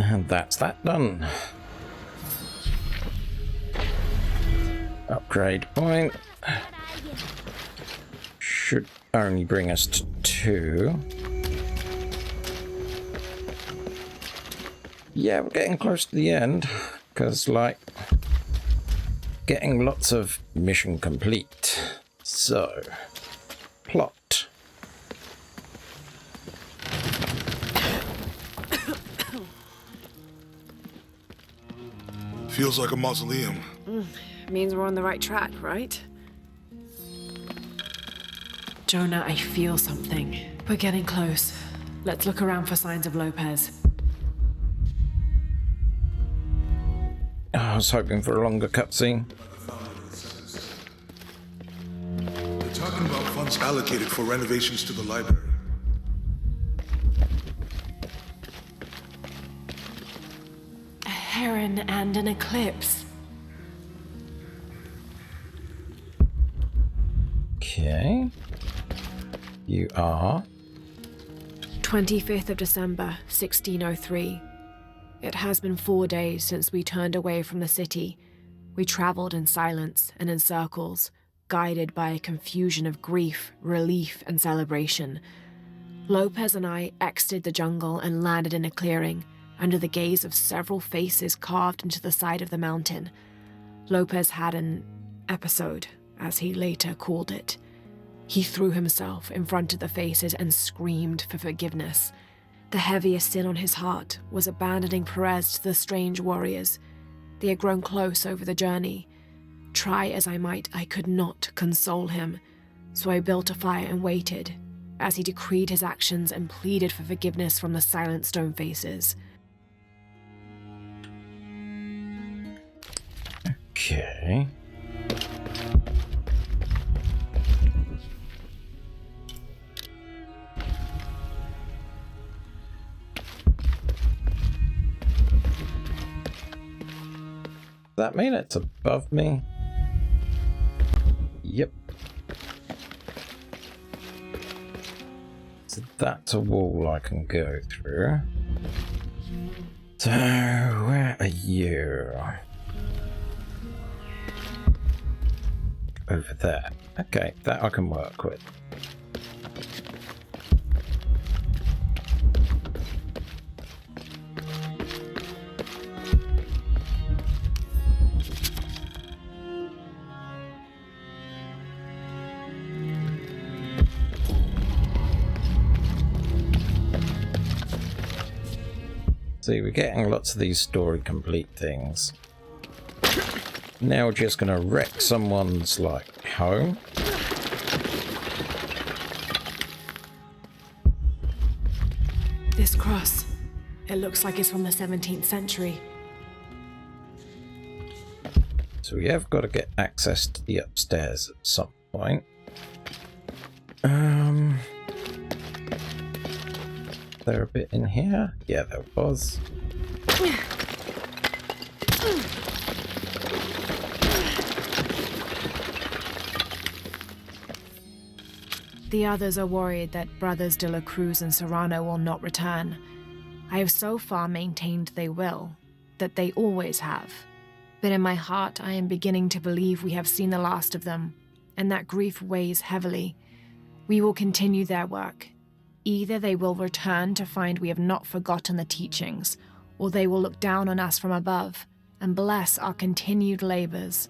And that's that done. Upgrade point. Should only bring us to 2. Yeah, we're getting close to the end. Because, like, getting lots of mission complete. So, plot. Feels like a mausoleum. Means we're on the right track, right? Jonah, I feel something. We're getting close. Let's look around for signs of Lopez. I was hoping for a longer cutscene. They're talking about funds allocated for renovations to the library. A heron and an eclipse. Okay. You are? 25th of December, 1603. It has been 4 days since we turned away from the city. We traveled in silence and in circles, guided by a confusion of grief, relief, and celebration. Lopez and I exited the jungle and landed in a clearing, under the gaze of several faces carved into the side of the mountain. Lopez had an episode, as he later called it. He threw himself in front of the faces and screamed for forgiveness. The heaviest sin on his heart was abandoning Perez to the strange warriors. They had grown close over the journey. Try as I might, I could not console him, so I built a fire and waited, as he decreed his actions and pleaded for forgiveness from the silent stone faces. Okay. Does that mean it's above me? Yep. So that's a wall I can go through. So, where are you? Over there. Okay, that I can work with. See, we're getting lots of these story complete things. Now we're just gonna wreck someone's, like, home. This cross, it looks like it's from the 17th century. So we have got to get access to the upstairs at some point. There a bit in here? Yeah, there was. The others are worried that Brothers de la Cruz and Serrano will not return. I have so far maintained they will, that they always have. But in my heart, I am beginning to believe we have seen the last of them, and that grief weighs heavily. We will continue their work. Either they will return to find we have not forgotten the teachings, or they will look down on us from above and bless our continued labors.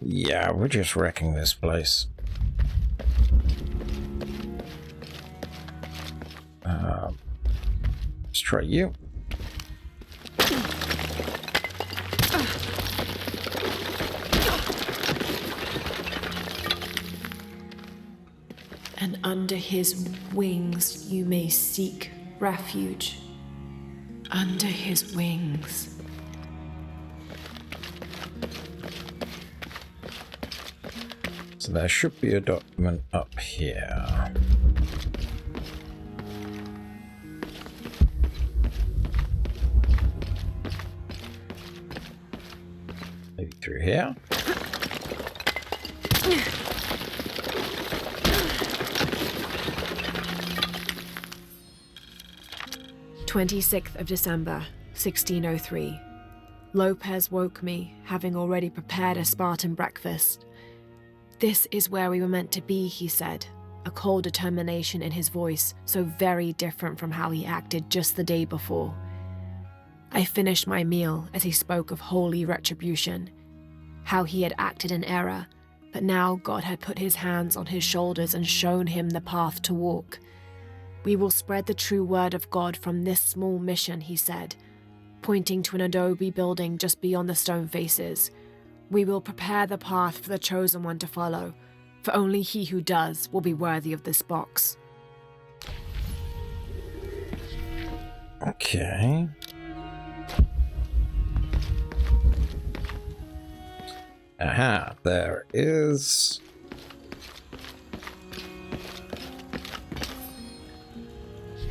Yeah, we're just wrecking this place. Let's try you. And under his wings you may seek refuge. Under his wings. So there should be a document up here. Maybe through here. 26th of December, 1603. Lopez woke me, having already prepared a Spartan breakfast. "This is where we were meant to be," he said, a cold determination in his voice, so very different from how he acted just the day before. I finished my meal as he spoke of holy retribution, how he had acted in error, but now God had put his hands on his shoulders and shown him the path to walk. "We will spread the true word of God from this small mission," he said, pointing to an adobe building just beyond the stone faces. "We will prepare the path for the chosen one to follow, for only he who does will be worthy of this box." Okay. Aha, there it is.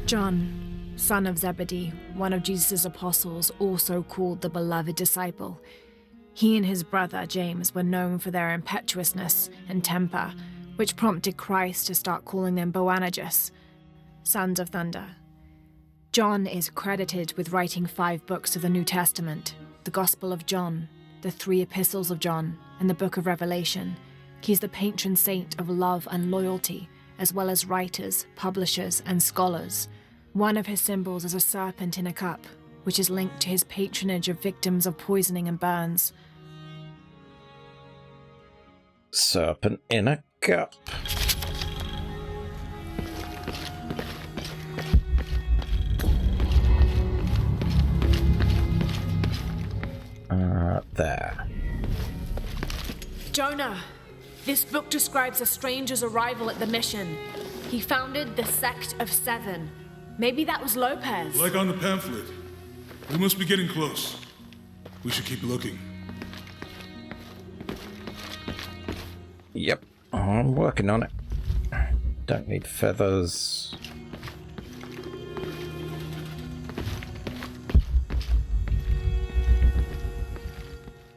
John, son of Zebedee, one of Jesus' apostles, also called the beloved disciple. He and his brother James were known for their impetuousness and temper, which prompted Christ to start calling them Boanerges, sons of thunder. John is credited with writing 5 books of the New Testament, the Gospel of John, the 3 epistles of John, and the Book of Revelation. He's the patron saint of love and loyalty, as well as writers, publishers, and scholars. One of his symbols is a serpent in a cup, which is linked to his patronage of victims of poisoning and burns. Serpent in a cup. There. Jonah! This book describes a stranger's arrival at the mission. He founded the Sect of Seven. Maybe that was Lopez. Like on the pamphlet. We must be getting close. We should keep looking. Yep, I'm working on it. Don't need feathers.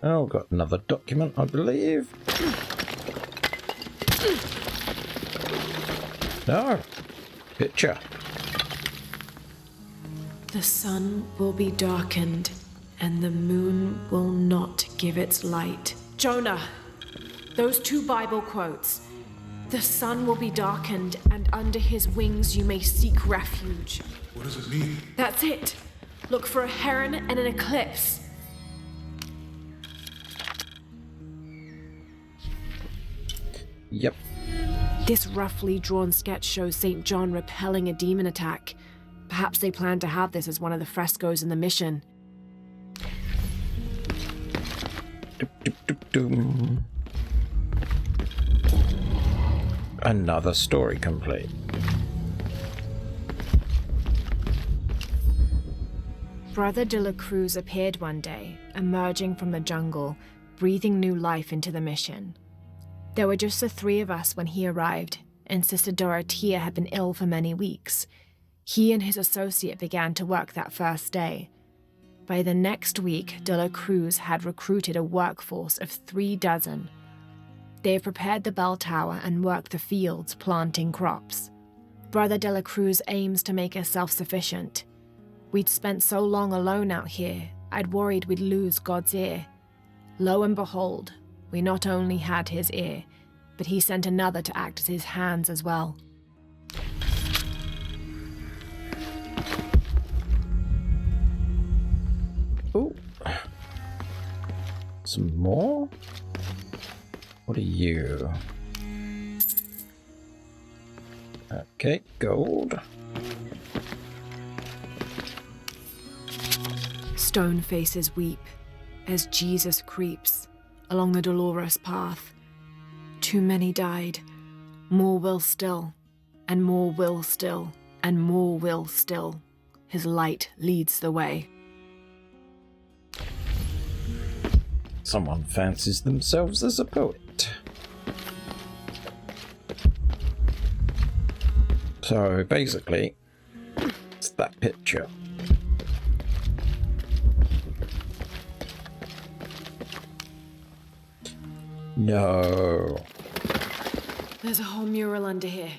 Oh, got another document, I believe. No, picture. The sun will be darkened, and the moon will not give its light. Jonah! Those 2 Bible quotes. The sun will be darkened, and under his wings you may seek refuge. What does it mean? That's it. Look for a heron and an eclipse. Yep. This roughly drawn sketch shows St. John repelling a demon attack. Perhaps they plan to have this as one of the frescoes in the mission. Doom. Another story complete. Brother de la Cruz appeared one day, emerging from the jungle, breathing new life into the mission. There were just the 3 of us when he arrived, and Sister Dorothea had been ill for many weeks. He and his associate began to work that first day. By the next week, de la Cruz had recruited a workforce of 3 dozen. They have prepared the bell tower and worked the fields, planting crops. Brother de la Cruz aims to make us self-sufficient. We'd spent so long alone out here, I'd worried we'd lose God's ear. Lo and behold, we not only had his ear, but he sent another to act as his hands as well. Ooh. Some more? What are you? Okay, gold. Stone faces weep as Jesus creeps along the dolorous path. Too many died. More will still, and more will still, and more will still. His light leads the way. Someone fancies themselves as a poet. So basically, it's that picture. No. There's a whole mural under here.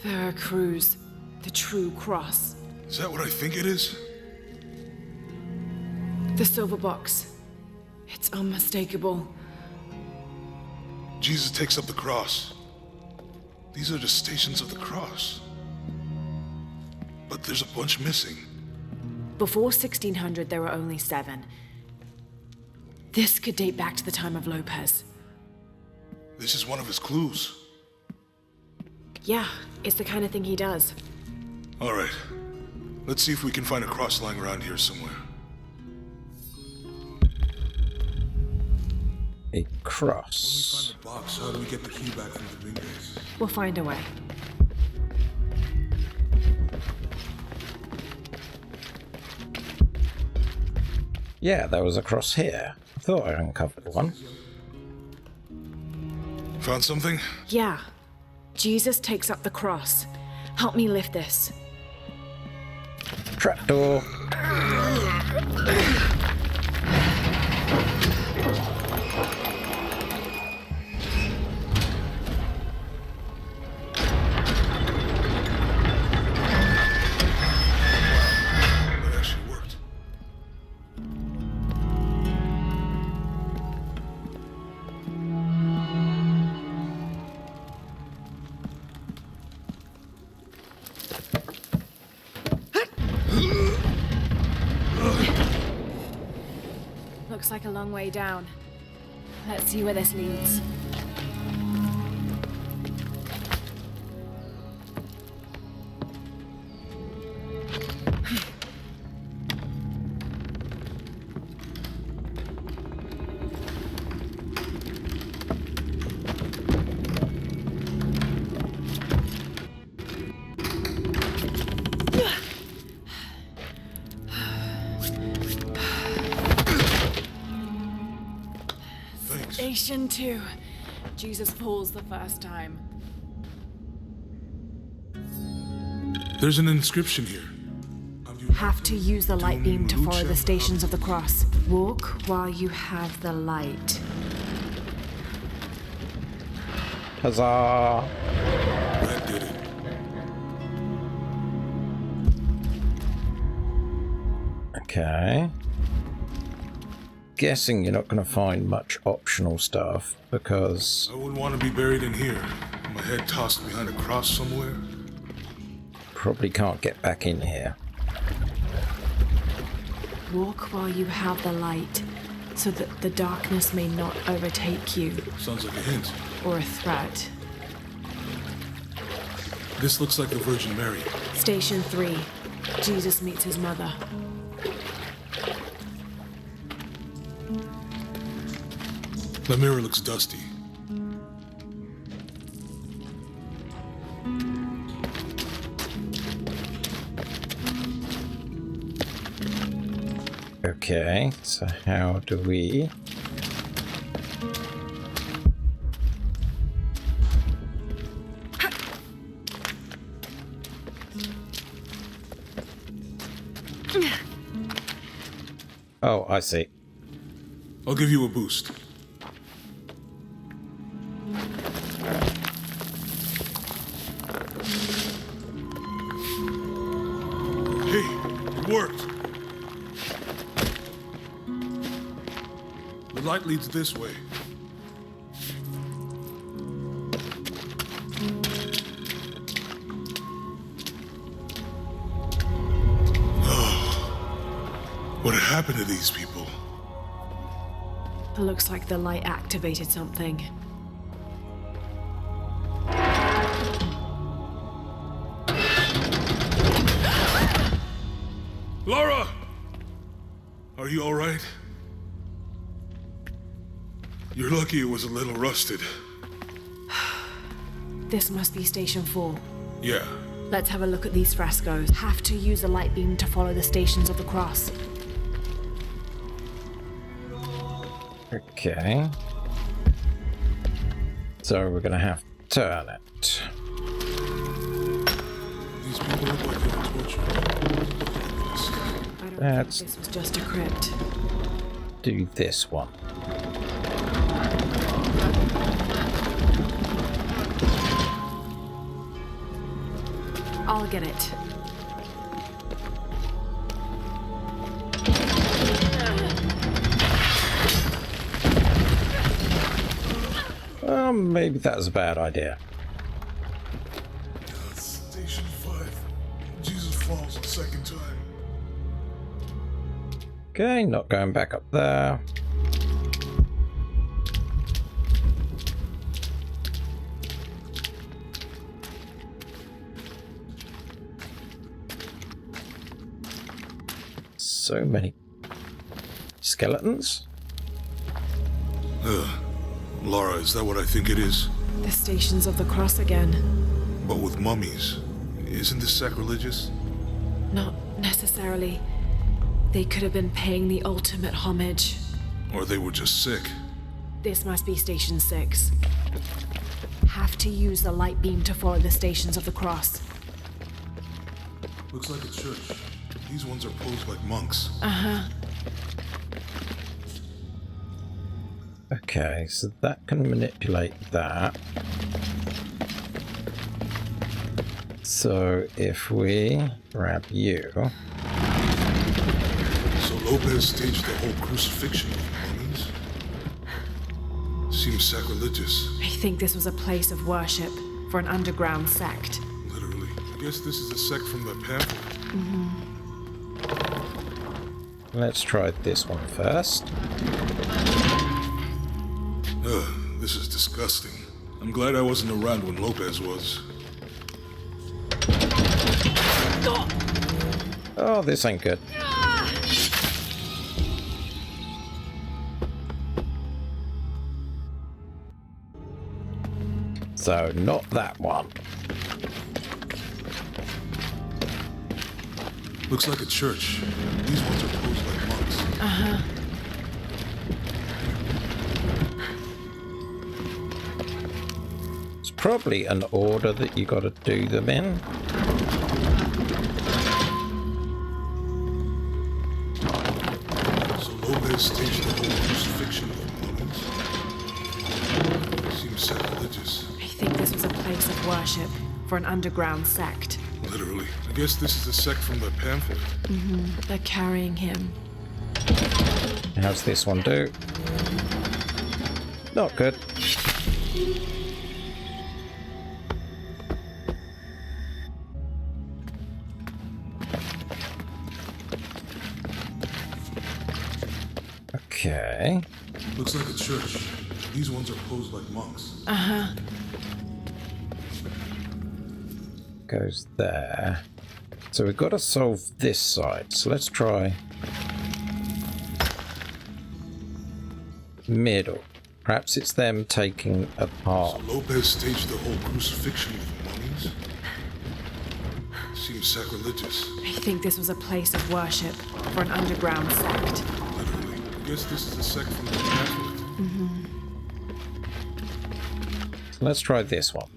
Veracruz, the true cross. Is that what I think it is? The silver box. It's unmistakable. Jesus takes up the cross. These are the stations of the cross. But there's a bunch missing. Before 1600, there were only 7. This could date back to the time of Lopez. This is one of his clues. Yeah, it's the kind of thing he does. All right. Let's see if we can find a cross lying around here somewhere. A cross. When we find the box, how do we get the key back from the base? We'll find a way. Yeah, there was a cross here. Thought I uncovered one. Found something? Yeah. Jesus takes up the cross. Help me lift this. Trapdoor. That actually worked. Looks like a long way down. Let's see where this leads. Station 2. Jesus falls the first time. There's an inscription here. Have to use the light beam to follow the stations of the cross. Walk while you have the light. Huzzah! That did it. Okay. Guessing you're not going to find much optional stuff because I wouldn't want to be buried in here. My head tossed behind a cross somewhere. probably can't get back in here. Walk while you have the light, so that the darkness may not overtake you. Sounds like a hint. Or a threat. This looks like the Virgin Mary. Station 3. Jesus meets his mother. The mirror looks dusty. Okay, so how do we... Oh, I see. I'll give you a boost. Hey, it worked. The light leads this way. What happened to these people? It looks like the light activated something. Lara! Are you all right? You're lucky it was a little rusted. This must be Station 4. Yeah. Let's have a look at these frescoes. Have to use a light beam to follow the stations of the cross. Okay. So we're gonna have to turn it. These people look like they were tortured. I don't That's- think this was just a crypt. Do this one. I'll get it. Maybe that was a bad idea. Station 5. Jesus falls a second time. Okay, not going back up there. So many skeletons. Lara, is that what I think it is? The Stations of the Cross again. But with mummies. Isn't this sacrilegious? Not necessarily. They could have been paying the ultimate homage. Or they were just sick. This must be Station 6. Have to use the light beam to follow the Stations of the Cross. Looks like a church. These ones are posed like monks. Uh-huh. Okay, so that can manipulate that. So if we grab you... So Lopez staged the whole crucifixion of mummies? Seems sacrilegious. I think this was a place of worship for an underground sect. Literally. I guess this is a sect from the pamphlet. Mm-hmm. Let's try this one first. This is disgusting. I'm glad I wasn't around when Lopez was. Oh, this ain't good. So, not that one. Looks like a church. These ones are posed like monks. Uh-huh. It's probably an order that you gotta do them in. So Lopez staged the whole crucifixion of mummies? Seems sacrilegious. I think this was a place of worship for an underground sect. Literally. I guess this is a sect from the pamphlet. Mm-hmm. They're carrying him. How's this one do? Not good. Okay. Looks like a church. These ones are posed like monks. Uh-huh. Goes there. So we've got to solve this side. So let's try middle. Perhaps it's them taking apart. So Lopez staged the whole crucifixion of mummies? Seems sacrilegious. I think this was a place of worship for an underground sect. Literally. I guess this is a sect from the pamphlet. Mm-hmm. So let's try this one.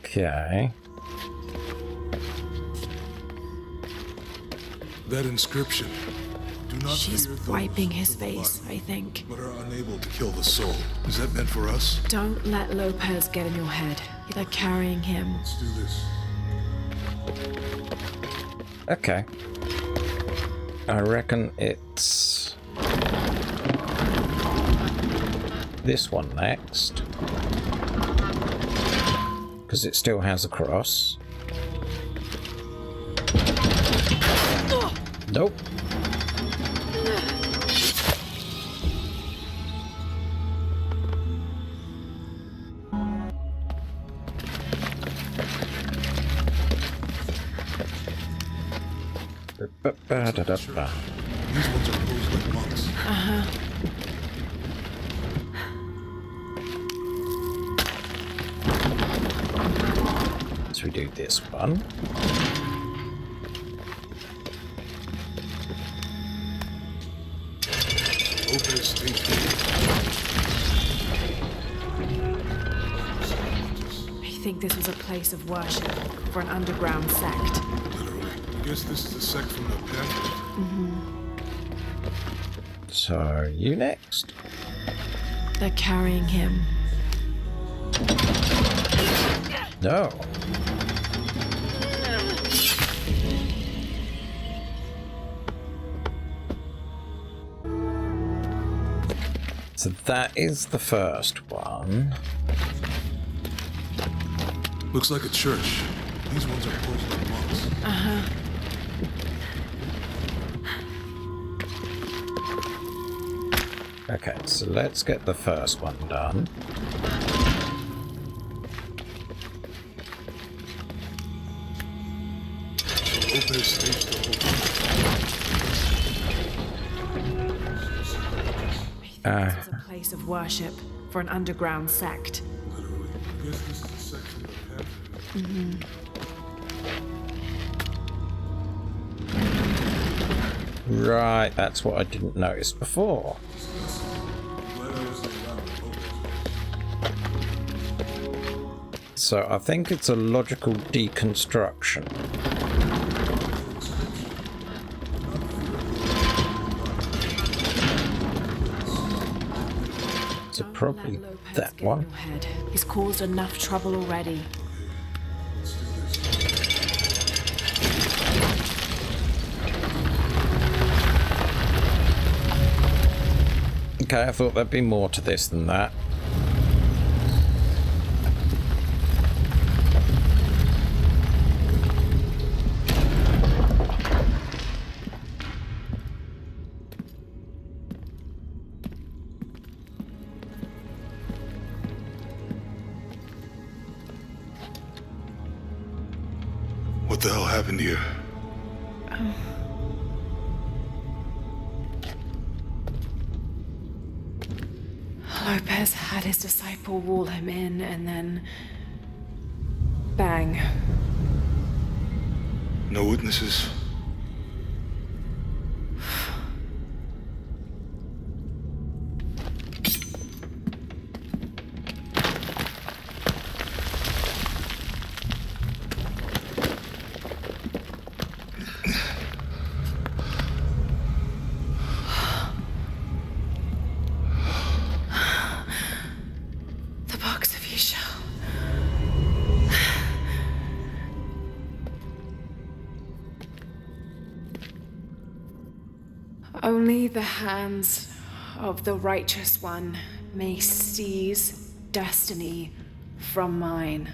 Okay. That inscription. Do not She's fear those wiping his with the face, blood, I think. but are unable to kill the soul. Is that meant for us? Don't let Lopez get in your head. They're carrying him. Let's do this. Okay. I reckon it's this one next. Because it still has a cross. Nope. These ones are posed like monks. Uh-huh. So we do this one. Lopez staged I think this was a place of worship for an underground sect. Literally. I guess this is a sect from the pamphlet. Mm-hmm. So, you next? They're carrying him. No. So that is the first one. Looks like a church. These ones are poisoned monks. Okay, so let's get the first one done. Lopez staged the whole This is a place of worship for an underground sect. literally. I guess this is a section of the path. Right, that's what I didn't notice before. Glad I wasn't around with Lopez. So I think it's a logical deconstruction. So probably Let Lopez that get in one. your head. He's caused enough trouble already. Okay, I thought there'd be more to this than that. What the hell happened here? Lopez had his disciple wall him in, and then... bang. No witnesses? The box of Michel. Only the hands of the righteous one may seize destiny from mine.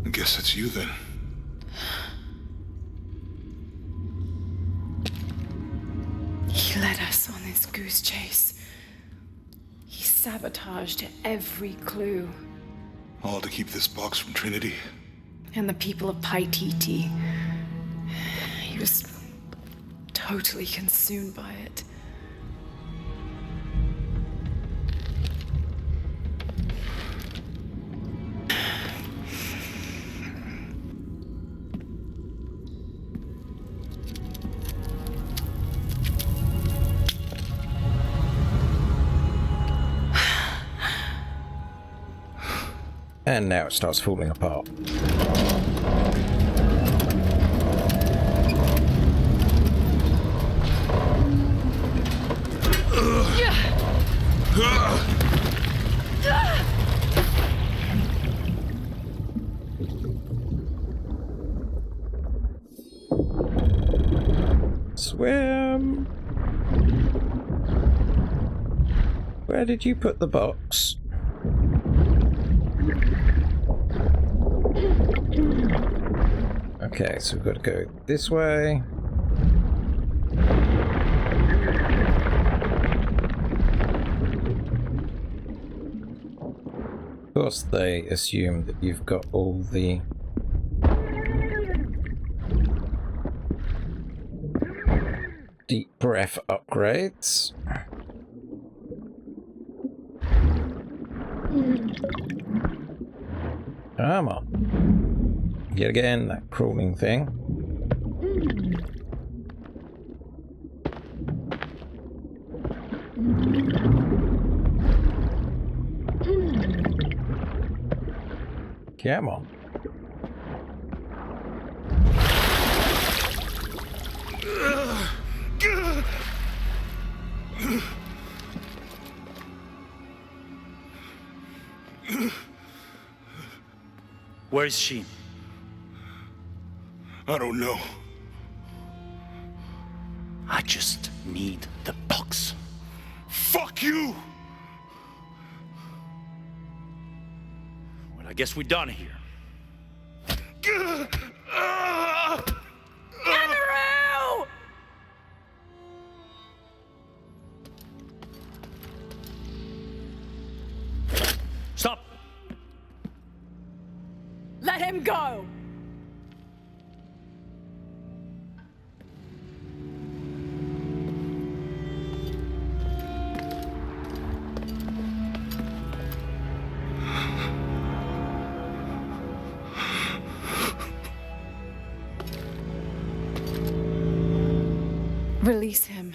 I guess it's you then. He led us on this goose chase. He sabotaged every clue. All to keep this box from Trinity. And the people of Paititi. He was totally consumed by it. And now it starts falling apart. Swim! Where did you put the box? Okay, so we've got to go this way. Of course, they assume that you've got all the deep breath upgrades. Come on. Yet again, that crawling thing. Come on. Where is she? I don't know. I just need the box. Fuck you! Well, I guess we're done here. Amaru! Stop! Let him go! Release him,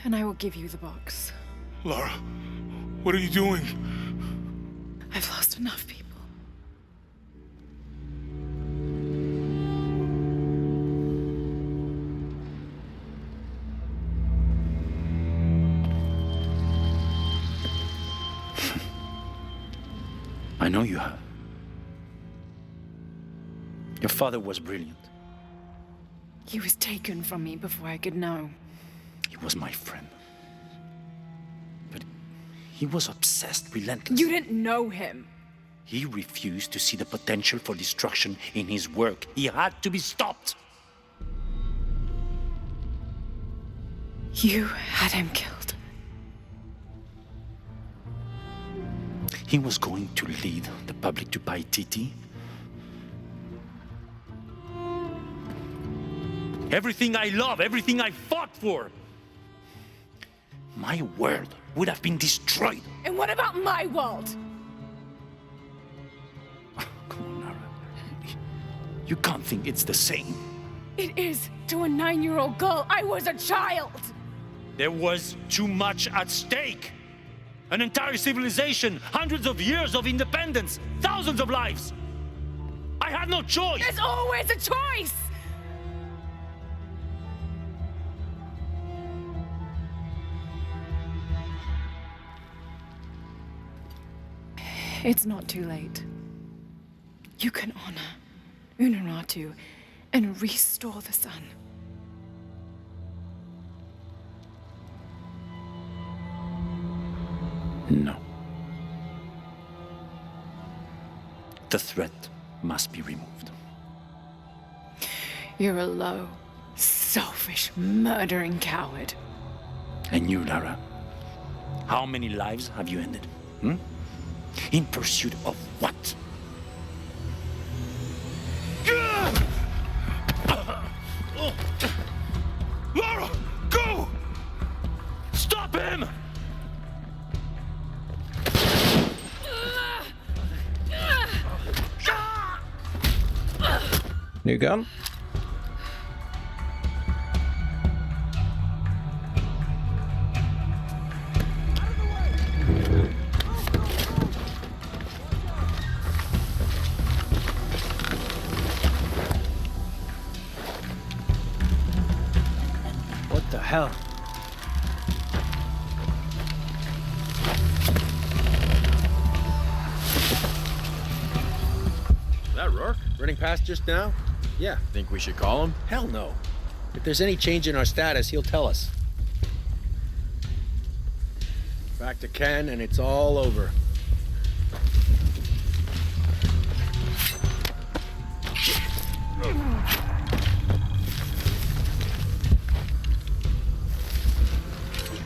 and I will give you the box. Lara, what are you doing? I've lost enough people. I know you have. Your father was brilliant. He was taken from me before I could know. He was my friend. But he was obsessed, relentless. You didn't know him. He refused to see the potential for destruction in his work. He had to be stopped. You had him killed. He was going to lead the public to Paititi. Everything I love, everything I fought for. My world would have been destroyed. And what about my world? Come on, Lara. You can't think it's the same. It is to a 9-year-old girl. I was a child. There was too much at stake. An entire civilization, hundreds of years of independence, thousands of lives. I had no choice. There's always a choice. It's not too late. You can honor Unuratu and restore the sun. No. The threat must be removed. You're a low, selfish, murdering coward. And you, Lara? How many lives have you ended? In pursuit of what? Lara, go! Stop him! New gun? What the hell? That Rourke? Running past just now? Yeah. Think we should call him? Hell no. If there's any change in our status, he'll tell us. Back to Ken, and it's all over.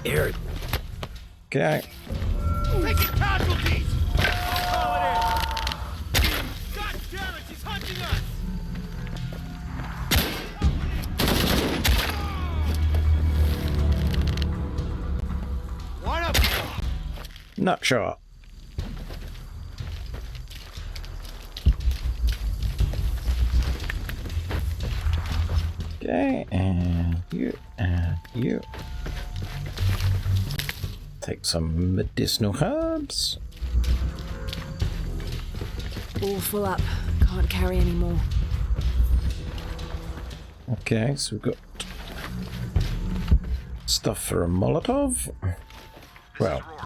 Eric. Okay. Taking casualties! Call it in! God damn it, he's hunting us! What up? Nut shot. Okay, and you. Take some medicinal herbs. All full up. Can't carry any more. Okay, so we've got stuff for a Molotov? Well,